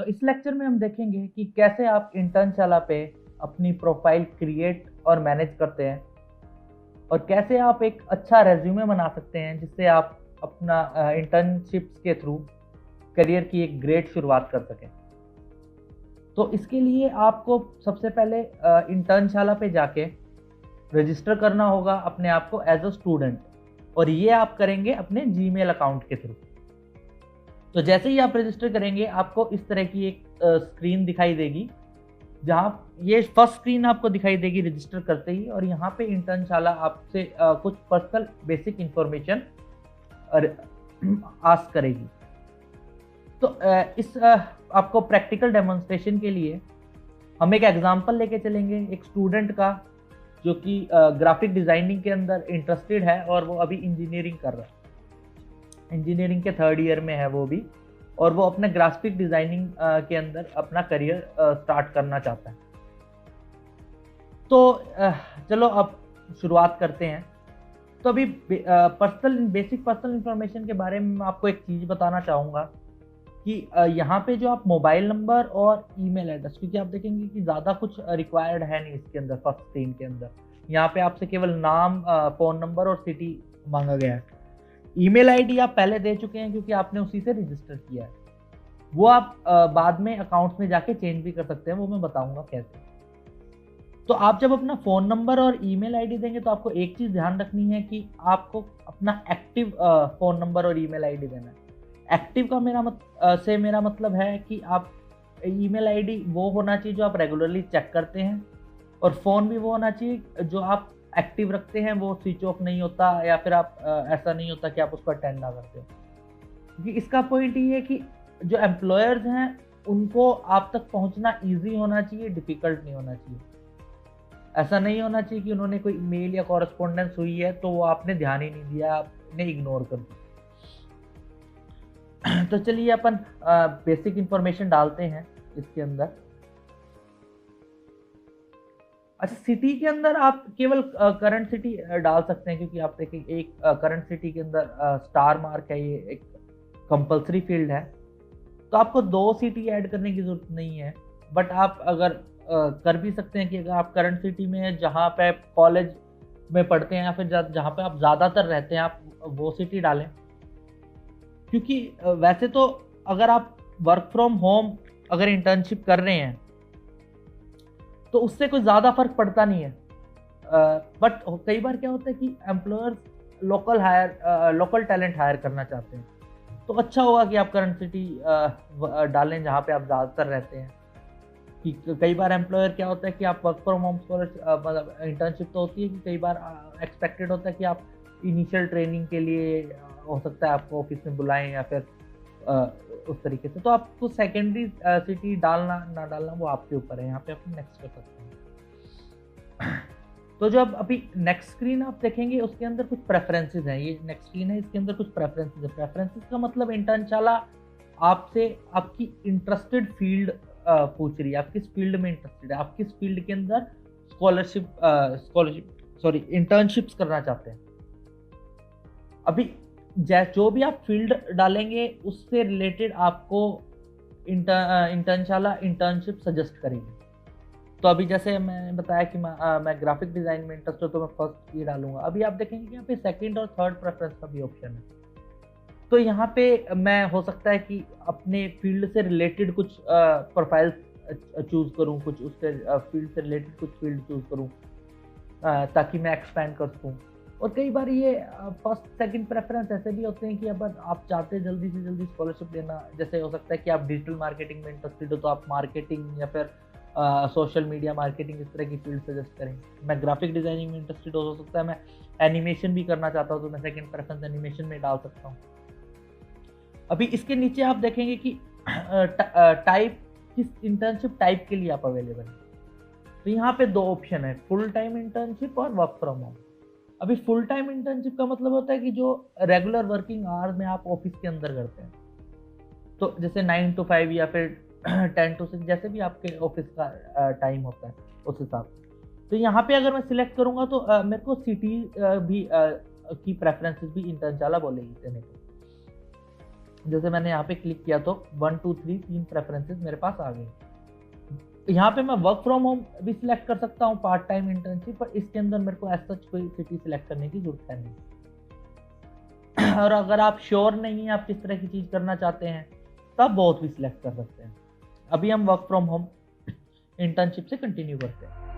तो इस लेक्चर में हम देखेंगे कि कैसे आप इंटर्नशाला पे अपनी प्रोफाइल क्रिएट और मैनेज करते हैं और कैसे आप एक अच्छा रेज्यूमे बना सकते हैं जिससे आप अपना इंटर्नशिप्स के थ्रू करियर की एक ग्रेट शुरुआत कर सकें। तो इसके लिए आपको सबसे पहले इंटर्नशाला पे जाके रजिस्टर करना होगा अपने आप को एज अ स्टूडेंट, और ये आप करेंगे अपने जीमेल अकाउंट के थ्रू। तो जैसे ही आप रजिस्टर करेंगे आपको इस तरह की एक स्क्रीन दिखाई देगी, जहाँ ये फर्स्ट स्क्रीन आपको दिखाई देगी रजिस्टर करते ही, और यहाँ पे इंटर्नशाला आपसे कुछ पर्सनल बेसिक इंफॉर्मेशन आस्क करेगी। तो आपको प्रैक्टिकल डेमोन्स्ट्रेशन के लिए हम एक एग्जांपल लेके चलेंगे एक स्टूडेंट का, जो कि ग्राफिक डिज़ाइनिंग के अंदर इंटरेस्टेड है और वो अभी इंजीनियरिंग कर रहा है। इंजीनियरिंग के 3rd ईयर में है वो भी, और वो अपने ग्राफिक डिज़ाइनिंग के अंदर अपना करियर स्टार्ट करना चाहता है। तो चलो अब शुरुआत करते हैं। तो अभी बेसिक पर्सनल इंफॉर्मेशन के बारे में मैं आपको एक चीज़ बताना चाहूँगा कि यहाँ पे जो आप मोबाइल नंबर और ईमेल एड्रेस, क्योंकि आप देखेंगे कि ज़्यादा कुछ रिक्वायर्ड है नहीं इसके अंदर। फर्स्ट स्क्रीन के अंदर यहाँ पे आपसे केवल नाम, फ़ोन नंबर और सिटी मांगा गया है। ईमेल आईडी आप पहले दे चुके हैं क्योंकि आपने उसी से रजिस्टर किया है। वो आप बाद में अकाउंट्स में जाके चेंज भी कर सकते हैं, वो मैं बताऊंगा कैसे। तो आप जब अपना फ़ोन नंबर और ईमेल आईडी देंगे तो आपको एक चीज़ ध्यान रखनी है कि आपको अपना एक्टिव फ़ोन नंबर और ईमेल आईडी देना है। एक्टिव का मेरा मतलब है कि आप ईमेल आईडी वो होना चाहिए जो आप रेगुलरली चेक करते हैं, और फ़ोन भी वो होना चाहिए जो आप एक्टिव रखते हैं, वो स्विच ऑफ नहीं होता, या फिर आप ऐसा नहीं होता कि आप उसको अटेंड ना करते हो। क्योंकि इसका पॉइंट ये है कि जो एम्प्लॉयर्स हैं उनको आप तक पहुंचना ईजी होना चाहिए, डिफ़िकल्ट नहीं होना चाहिए। ऐसा नहीं होना चाहिए कि उन्होंने कोई मेल या कॉरेस्पॉन्डेंस हुई है तो वो आपने ध्यान ही नहीं दिया, आपने इग्नोर कर दिया। तो चलिए अपन बेसिक इंफॉर्मेशन डालते हैं इसके अंदर। अच्छा, सिटी के अंदर आप केवल करंट सिटी डाल सकते हैं, क्योंकि आप देखें एक करंट सिटी के अंदर स्टार मार्क है, ये एक कंपलसरी फील्ड है। तो आपको 2 सिटी ऐड करने की ज़रूरत नहीं है, बट आप अगर कर भी सकते हैं कि अगर आप करंट सिटी में जहाँ पे कॉलेज में पढ़ते हैं या फिर जहाँ पे आप ज़्यादातर रहते हैं आप वो सिटी डालें। क्योंकि वैसे तो अगर आप वर्क फ्रॉम होम अगर इंटर्नशिप कर रहे हैं तो उससे कोई ज़्यादा फ़र्क पड़ता नहीं है, बट कई बार क्या होता है कि एम्प्लॉयर्स लोकल टैलेंट हायर करना चाहते हैं, तो अच्छा होगा कि आप करंट सिटी डालें जहाँ पे आप ज़्यादातर रहते हैं। कि कई बार एम्प्लॉयर क्या होता है कि आप वर्क फ्रॉम होम मतलब इंटर्नशिप तो होती है कि कई बार एक्सपेक्टेड होता है कि आप इनिशियल ट्रेनिंग के लिए हो सकता है आपको ऑफिस में बुलाएं, या फिर उस तरीके से। तो आपको सेकेंडरी सिटी डालना ना डालना वो आपके ऊपर है, यहाँ पे आप नेक्स्ट कर सकते हैं। तो जब अभी नेक्स्ट स्क्रीन आप देखेंगे उसके अंदर कुछ प्रेफरेंसेस हैं। ये नेक्स्ट स्क्रीन है, इसके अंदर कुछ प्रेफरेंसेस है। प्रेफरेंसेस का मतलब इंटर्नशाला आपसे आपकी इंटरेस्टेड फील्ड पूछ रही है, आप किस फील्ड में इंटरेस्टेड है, आप किस फील्ड के अंदर इंटर्नशिप्स करना चाहते हैं। अभी जो भी आप फील्ड डालेंगे उससे रिलेटेड आपको इंटर्नशाला इंटर्नशिप सजेस्ट करेगी। तो अभी जैसे मैंने बताया कि मैं ग्राफिक डिज़ाइन में इंटरेस्ट हूँ तो मैं फर्स्ट ये डालूंगा। अभी आप देखेंगे कि यहाँ पे सेकंड और थर्ड प्रेफरेंस का भी ऑप्शन है। तो यहाँ पे मैं हो सकता है कि अपने फील्ड से रिलेटेड कुछ प्रोफाइल चूज़ करूँ, कुछ उससे फील्ड से रिलेटेड कुछ फील्ड चूज़ करूँ ताकि मैं एक्सपैंड कर सकूँ। और कई बार ये फर्स्ट सेकंड प्रेफरेंस ऐसे भी होते हैं कि अगर आप चाहते हैं जल्दी से जल्दी स्कॉलरशिप लेना, जैसे हो सकता है कि आप डिजिटल मार्केटिंग में इंटरेस्टेड हो तो आप मार्केटिंग या फिर सोशल मीडिया मार्केटिंग इस तरह की फील्ड सजेस्ट करें। मैं ग्राफिक डिज़ाइनिंग में इंटरेस्टेड हो सकता है मैं एनिमेशन भी करना चाहता हूँ तो मैं सेकंड प्रेफरेंस एनिमेशन में डाल सकता हूँ। अभी इसके नीचे आप देखेंगे कि टाइप, किस इंटर्नशिप टाइप के लिए आप अवेलेबल है। तो यहाँ पे 2 ऑप्शन है, फुल टाइम इंटर्नशिप और वर्क फ्रॉम होम। अभी फुल टाइम इंटर्नशिप का मतलब होता है कि जो रेगुलर वर्किंग आवर्स में आप ऑफिस के अंदर करते हैं, तो जैसे 9 to 5 या फिर 10 to 6 जैसे भी आपके ऑफिस का टाइम होता है उस हिसाब से। तो यहाँ पे अगर मैं सिलेक्ट करूँगा तो मेरे को सिटी भी की प्रेफरेंसेस भी इंटर्नशाला बोलेगी देने को। जैसे मैंने यहाँ पे क्लिक किया तो 1 2 3 3 प्रेफरेंसेस मेरे पास आ गए। यहाँ पे मैं वर्क फ्रॉम होम भी सिलेक्ट कर सकता हूँ, पार्ट टाइम इंटर्नशिप, पर इसके अंदर मेरे को एज सच कोई सिटी सिलेक्ट करने की जरूरत है नहीं। और अगर आप श्योर नहीं है आप किस तरह की चीज करना चाहते हैं, तब बहुत भी सिलेक्ट कर सकते हैं। अभी हम वर्क फ्रॉम होम इंटर्नशिप से कंटिन्यू करते हैं।